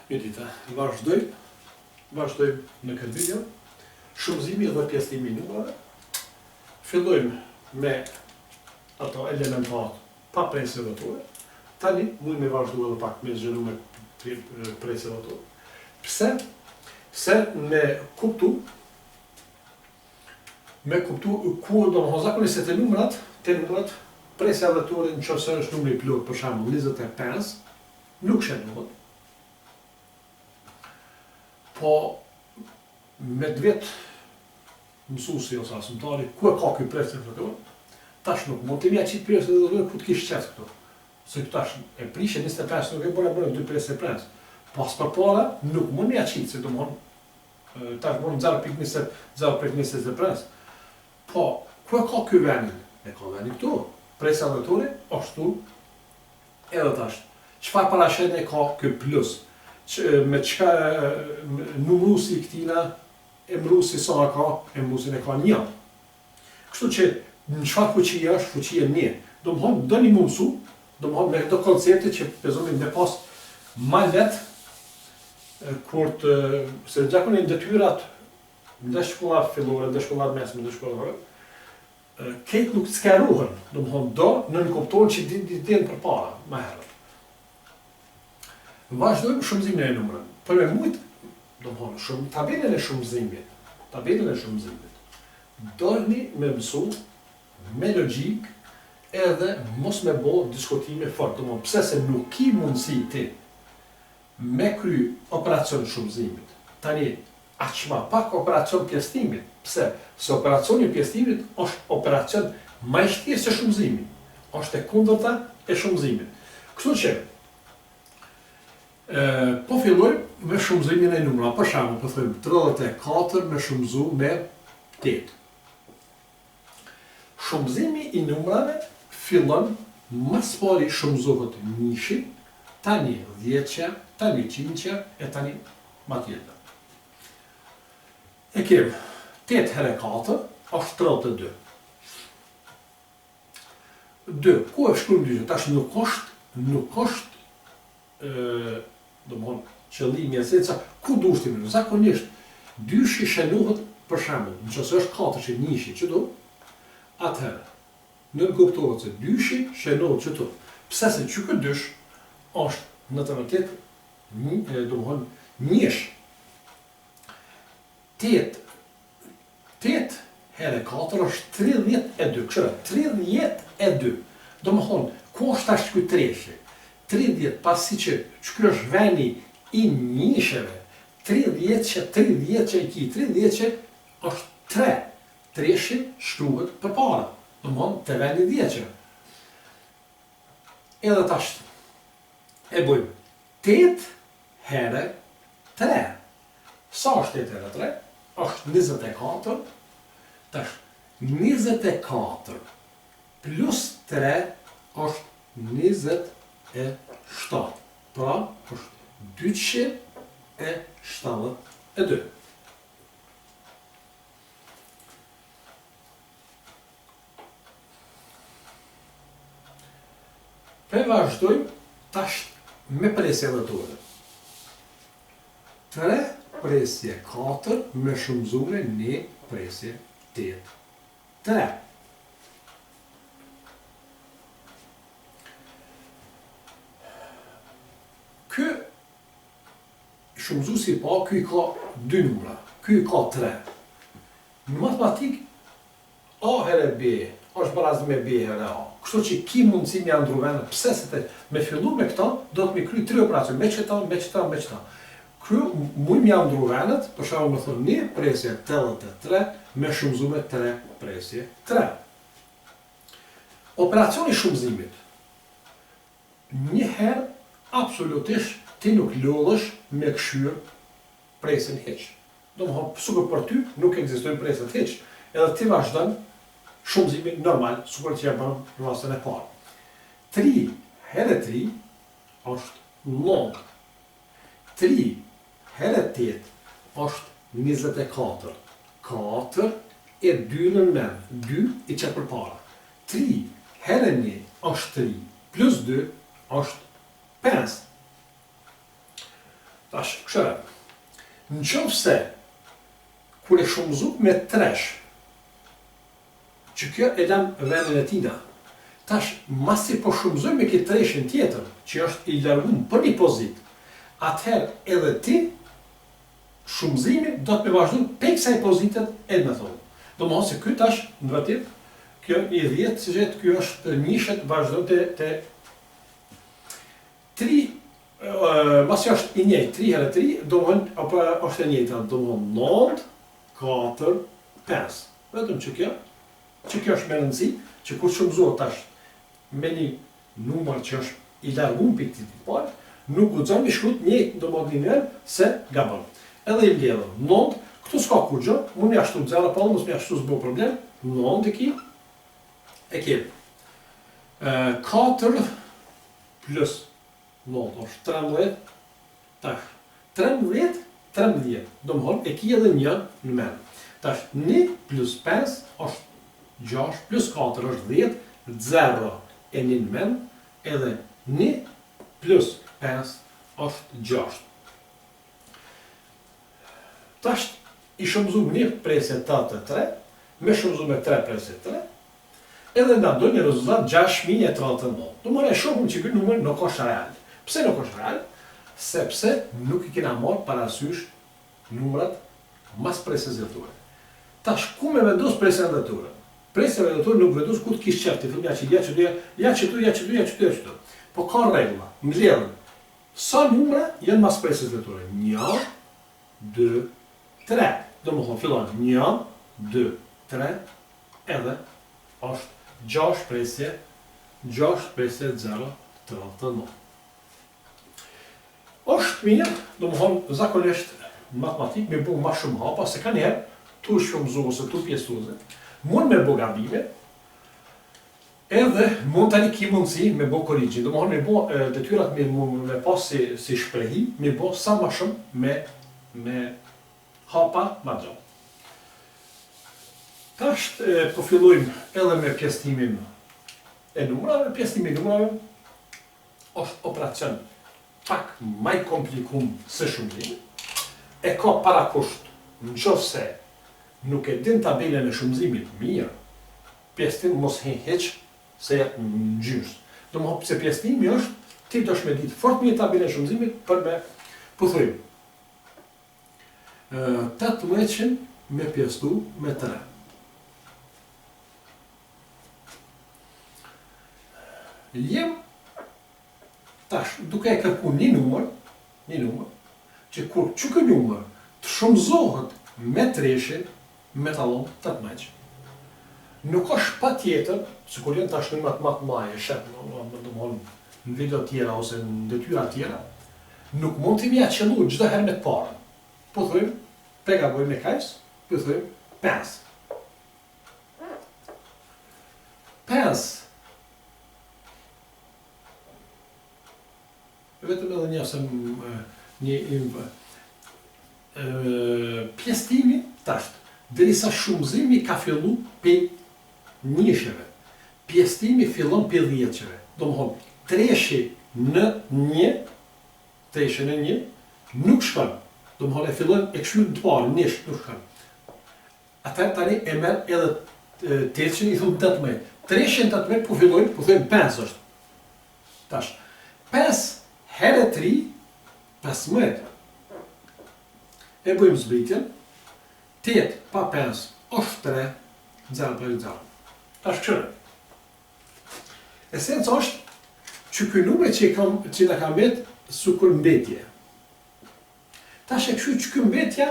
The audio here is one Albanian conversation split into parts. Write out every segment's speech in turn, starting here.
Mirë, vazhdojmë në këtë video. Shumëzimi dhe pjesëtimi i numrave. Fillojmë me ato elementat pa presje votore. Tani mund me vazhdu edhe pak me zgjenu me presje votore. Pse? Se me kuptu ku do më zakonisht të numrat, presja votore në qëse është numri plot, për shembull 25, nuk shënohet. Po, me të vetë mësusi ose asumtari, ku e ka këj presje votore, tash nuk mund të mja qitë presje votore ku të kishë qefë këto. Se këtu tash e prishe 25, nuk e bërë 2 presje presje. Pas për para, nuk mund mja qitë, se të mund, tash mund 0.20 presje. Po, ku e ka këj venin? E ka venin këtu. Presja votore, ashtu, edhe tash. Qëfar parashen e ka këj plus? Me qka numrusi i këtina, emrusi sa ka, emrusin e ka 1. Kështu që në qëfar fuqia është, fuqia 1. Do më thonë, do një mundësu, do më thonë me këto koncepte që pezonin me pas ma let, kur të, se gjakonin detyrat, në shkollar fillore, në shkollar mesme, në shkollar, këtë nuk të skeruhen, do më thonë, do në nënkuptohen që dinë për para, ma herët. Vazhdojmë shumëzimin e numrave. Për me mujtë, do më thonë, tabelën e shumëzimit, dojni me mësu, me logjik, edhe mos me bo diskutime fort. Do më thonë, pse se nuk ki mundësi ti me kry operacion shumëzimit. Tani, aqma pak operacion pjesëtimit. Pse? Se operacioni pjesëtimit është operacion ma i shtirë se shumëzimi. është e kundërta e shumëzimit. Kështu që, po fillojmë me shumëzimin e numra. Për shembull, po thojmë 34 me shumëzu me 8. Shumëzimi i numrave fillon mas pari shumëzohet njëshi, tani 10, tani 100 e tani ma tjetër. E kemë 8 herë 4 është 32. 2, ku e shkrujmë dyshë? Tash nuk është do më thonë, qëllimi e seca, ku du shtimin? Zakonisht, dyshi shënohet për shembull, në qëse është 4 që njëshi që do, atëherë, nënkuptohet se dyshi shënohet që do. Pse se që këtë dysh është në të vërtet, do më thonë, njësh. 8 herë 4 është 32, këshëra, 32. Do më thonë, ku është ashtë këtë treshi? 30, pasi që kjo është veni i njësheve, 30 që i ki, 30 që është 3. Treshi shkruhet për para, do më thonë, të veni 10 që. Edhe tash, e bujmë, 8 herë 3. Sa është 8 herë 3? është 24, tash 24 plus 3 është 27. Pra, është 272. Pe vazhdojmë tash me presje votore. 3 presje 4 me shumëzure një presje 8. 3. Kë shumëzusi pa, kë i ka 2 numra, kë i ka 3. Në matematik, A herë B është barazë me B herë A. Kështu që ki mundësi me andru venë, pse se të me fillu me këta, do të me kry 3 operacion, me qëta. Kry muj me andru venët, për shumë me thonë një presje 83 me shumëzume 3 presje 3. Operacioni shumëzimit, njëherë absolutisht ti nuk lodhësh me këshyrë presjen heq. Do më thonë, super për ty nuk ekzistojnë presjet heq, edhe ti vazhdon shumëzimin normal, super që e bërëm në rastin e parë. 3 herë 3 është 9. 3 herë 8 është 24. 4 e 2 në men, 2 i qëtë për para. 3 herë 1 është 3, plus 2 është 5. Tash, këshëra. Në qoftë se, kur e shumëzu me 3, që kjo e lem vendin e tina, tash, masi po shumëzuj me këtë 3 tjetër, që është i largum për një pozit, atëherë edhe ti, shumëzimin do të me vazhdu pe kësaj pozitet edhe me thonë. Do më thonë se kjo tash, në vërtet, kjo i 10, si gjithë, kjo është njëshet vazhdo të 3, masi është i njëjtë, 3 herë 3, do më thonë, apo është e njëjtë, do më thonë 9, 4, 5. Vetëm që kjo është me rëndësi, që kur shumëzohet tash me një numër që është i largum për këtë të parë, nuk guxon me shkrut njëjtë do më thonë se gabon. Edhe i mbledhëm 9, këtu s'ka kur gjë, mund me ashtu 0, pa mos me ashtu s'bo problem, 9 e ke 4 plus 9 është 13, tash 13, do më thonë e ki edhe 1 në men. Tash 1 plus 5 është 6, plus 4 është 10, 0 e 1 në men, edhe 1 plus 5 është 6. Tash i shumëzu një presje 83, me shumëzu me 3 presje 3, edhe nga do një rezultat 6039. Numër e shumë që këtë numër nuk është real. Pse nuk është real? Sepse nuk i kena marrë parasysh numrat mas presje zëture. Tash ku me vendos presje zëture? Presja zëture nuk vendos ku të kishë qefti, thëmë ja qëtu. Po ka regla, mbledhën. Sa numra janë mas presje zëture? 1, 2, 3. Do më thonë fillon 1, 2, 3, edhe është 6 presje 0, 39. Është mirë, do më thonë zakonisht matematik me bu ma shumë hapa, se ka njerë tu shumëzu ose tu pjesuze, mund me bu gabime, edhe mund tani ki mundësi me bu korrigji, do më thonë me bu detyrat me pas si shprehi, me bu sa ma shumë me hapa ma gjatë. Tash po fillojmë edhe me pjesëtimin e numrave. Pjesëtimi i numrave është operacion pak maj komplikum se shumëzimi. E ka parakusht në qoftë se nuk e din tabelën e shumëzimit mirë, pjesëtim mos he heq se në gjysh. Do më hopë se pjesëtimi është ti do shme ditë fort mirë tabelën e shumëzimit për me pëthujmë. 1800 me pjesëtu me 3. Jem tash duke e kërku një numër, që kur që kë numër të shumëzohet me 3, me talon 18. Nuk është pa tjetër, që kur jenë tash numërat matë maje, në video tjera ose në detyra tjera, nuk mund të mja qëllu gjithë herë me të parën. Po thujmë, pega bojmë e kajs, po thujmë 5. 5. Vetëm edhe një pjesëtimi tasht, derisa shumëzimi ka fillu pe njësheve. Pjesëtimi fillon pe 10-qeve. Do më thonë, 3 në 1, nuk shkon. Do më thonë, e fillon e këshu të parë, njësh, nuk shkon. Atër tani e merë edhe 8 i thunë 18. 318 po fillojnë, po thujnë 5 është. Tash, 5 herë 3, 15. E bëjmë zbritjen, 8 pa 5 është 3, 0 për 0. Tash këshërë. Esenca është që këj numre që në kam betë sukur mbetje. Tash e këshu që këj mbetja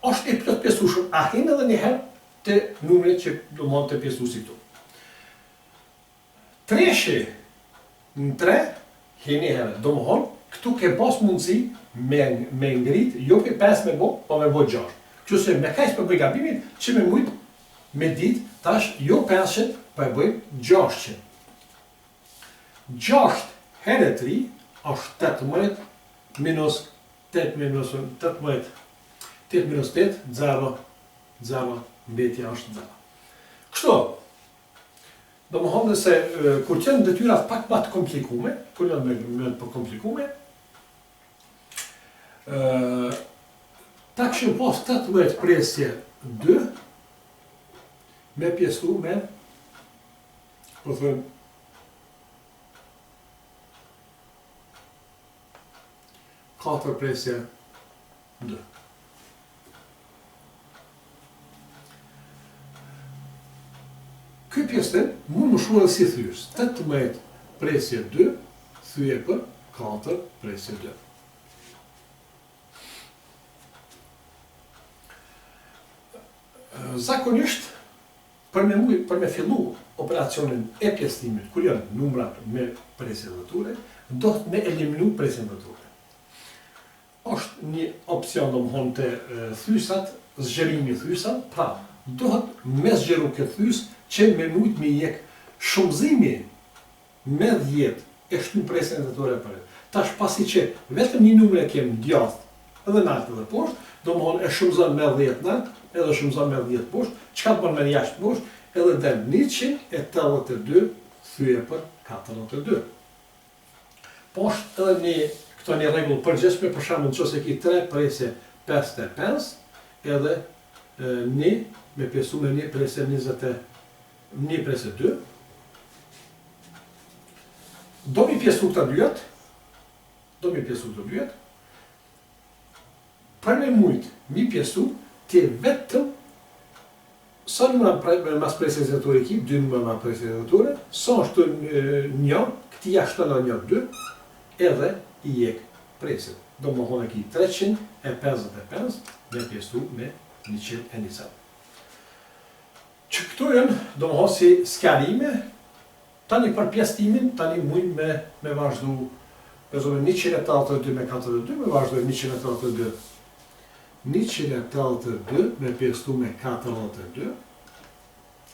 është e plot pjesushur, a hinë edhe njëherë të numre që do mund të pjesusi këtu. 3 në 3, hinë njëherë, do më honë, këtu ke pas mundësi me ngrit, jo për 5 me bo, pa me bo 6. Që se me kajs për bëj gabimin, që me mujt me dit, tash jo 500, pa e bëj 600. 6 herë 3 është 18 minus 8 minus 18. 8 minus 8, 0, 0, mbetja është 0. Kështu, do më thonë se kur qenë detyrat pak më të komplikume, kur janë me të komplikume, Ta këshim pas 18 presje 2, me pjesu me, po thëmë, 4 presje 2. Ky pjesën mund më shua dhe si thyës, 18 presje 2, thyje për 4 presje 2. Zakonisht, për me fillu operacionin e pjesëtimit, kur janë numrat me presje dhëture, do të me eliminu presje dhëture. Është një opcion do më thonë të thysat, zgjerimi thysat, pra, dohet me zgjeru këtë thys që me mujt me jek shumëzimi me 10 e shtu presje dhëture për e. Tash pasi që vetëm një numër e kemë djathë edhe naltë edhe poshtë, do më thonë e shumëzën me 10 naltë, edhe shumëzën me 10 poshtë, qka të bën me jashtë poshtë, edhe del 182 thyje për 42. Poshtë edhe një, këto një regullë përgjithshme, për shembull nëse ki 3 presje 55, edhe një me pjesu me një presje 1 presje 2. Do mi pjesu këta dyjet, për me mujt mi pjesu, ti vetëm sa numra mas presje zëtore ki, 2 numra mas presje zëtore, sa është një, këti jashtë në një 2, edhe i jek presje. Do më thonë ki 355 me pjesu me 120. Që këto janë, do më thonë si skarime, tani për pjestimin, tani mujnë me vazhdu, për zonë 182 me 42, me vazhdu 182. 182 me pjestu me 42,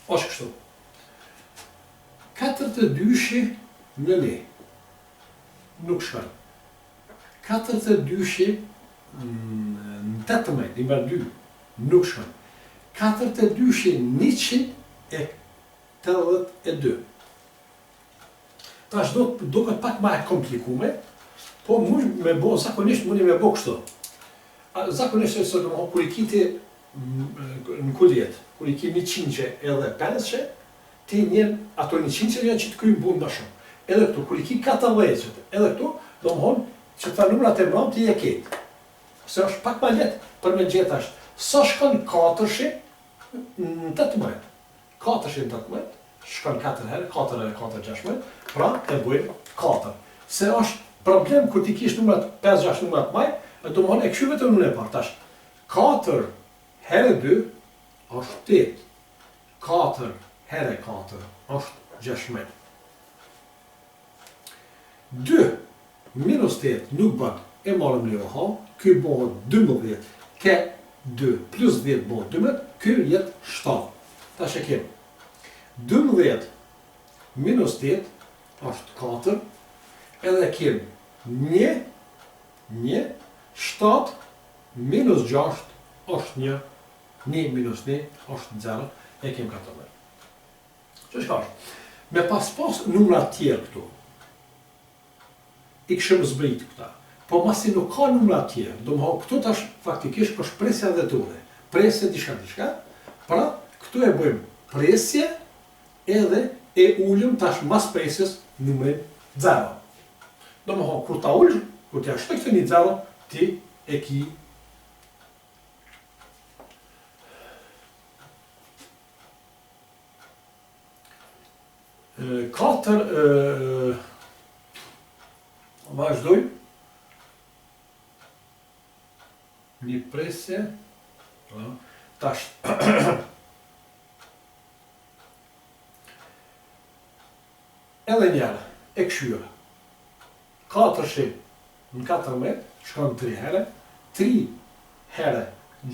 është kështu. 42 në le, nuk shkën. 42 në 18, një mërë 2, nuk shkën. 42 182. Tash do këtë pak ma e komplikume, po mund me bo, zakonisht mundi me bo kështu. Zakonisht e së do më kur i kiti në kuljet, kur i ki 100 edhe 5, ti njën ato 100 janë që të krymë bund në shumë. Edhe këtu, kur i ki 14, edhe këtu, do më thonë që të numrat e mram ti e ketë. Se është pak ma letë për me gjithë ashtë. Sa shkon 4 në 18? 4 në 18, shkon 4 herë, 4 herë 4, 16, pra e bujmë 4. Se është problem kur ti kish numrat 5-6 numrat maj, do më thonë e këshu vetëm në e parë tash. 4 herë 2 është 8. 4 herë 4 është 16. 2 minus 8 nuk bën, e marëm një ha, ky bëhet 12, ke 2 plus 10 bëhet 12, ky jetë 7. Tash e kemë. 12 minus 8 është 4, edhe kemë 1, 7 minus 6 është 1, 1 minus 1 është 0, e kemë 14. Që shka është? Me pas numrat tjerë këtu, i këshëm zbrit këta, po masi nuk ka numrat tjerë, do më këtu tash faktikisht është presja dhëtore, presje diçka, pra këtu e bëjmë presje edhe e ullëm tash mas presjes numrin 0. Do më kur ta ullë, kur t'ja shtë këtë një 0, ti e ki vazhdoj një presje tash edhe njerë e këshyra 4 në 14 shkon 3 herë 3 herë 3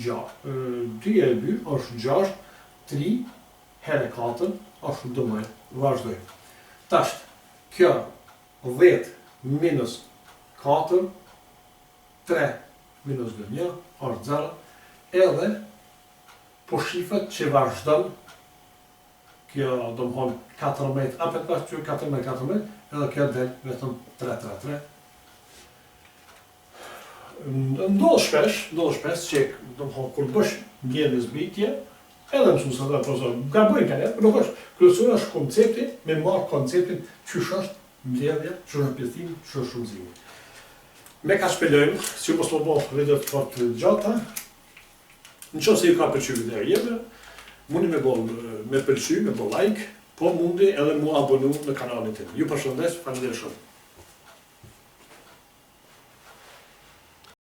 e 2 është 6 3 herë 4 është dëmër vazhdoj tash kjo 10 minus 4 3 minus 2 një është 0 edhe po shifët që vazhdon kjo do më thonë 14 apet pas që 14 edhe kjo del vetëm 3 3 3 ndodh shpesh që domethënë kur bësh mbledhje zbritje, edhe mësuesat apo zonë, gabojnë kanë, por nuk është kryesore është koncepti, me marr konceptin çysh është mbledhja, çysh është pjesëtimi, çysh është shumëzimi. Me ka shpelojmë, si mos më bëh video të fort gjata, në qoftë se ju ka pëlqyer video jeme, mundi me pëlqy, me bë like, po mundi edhe mu abonu në kanalin tim. Ju përshëndes, faleminderit shumë.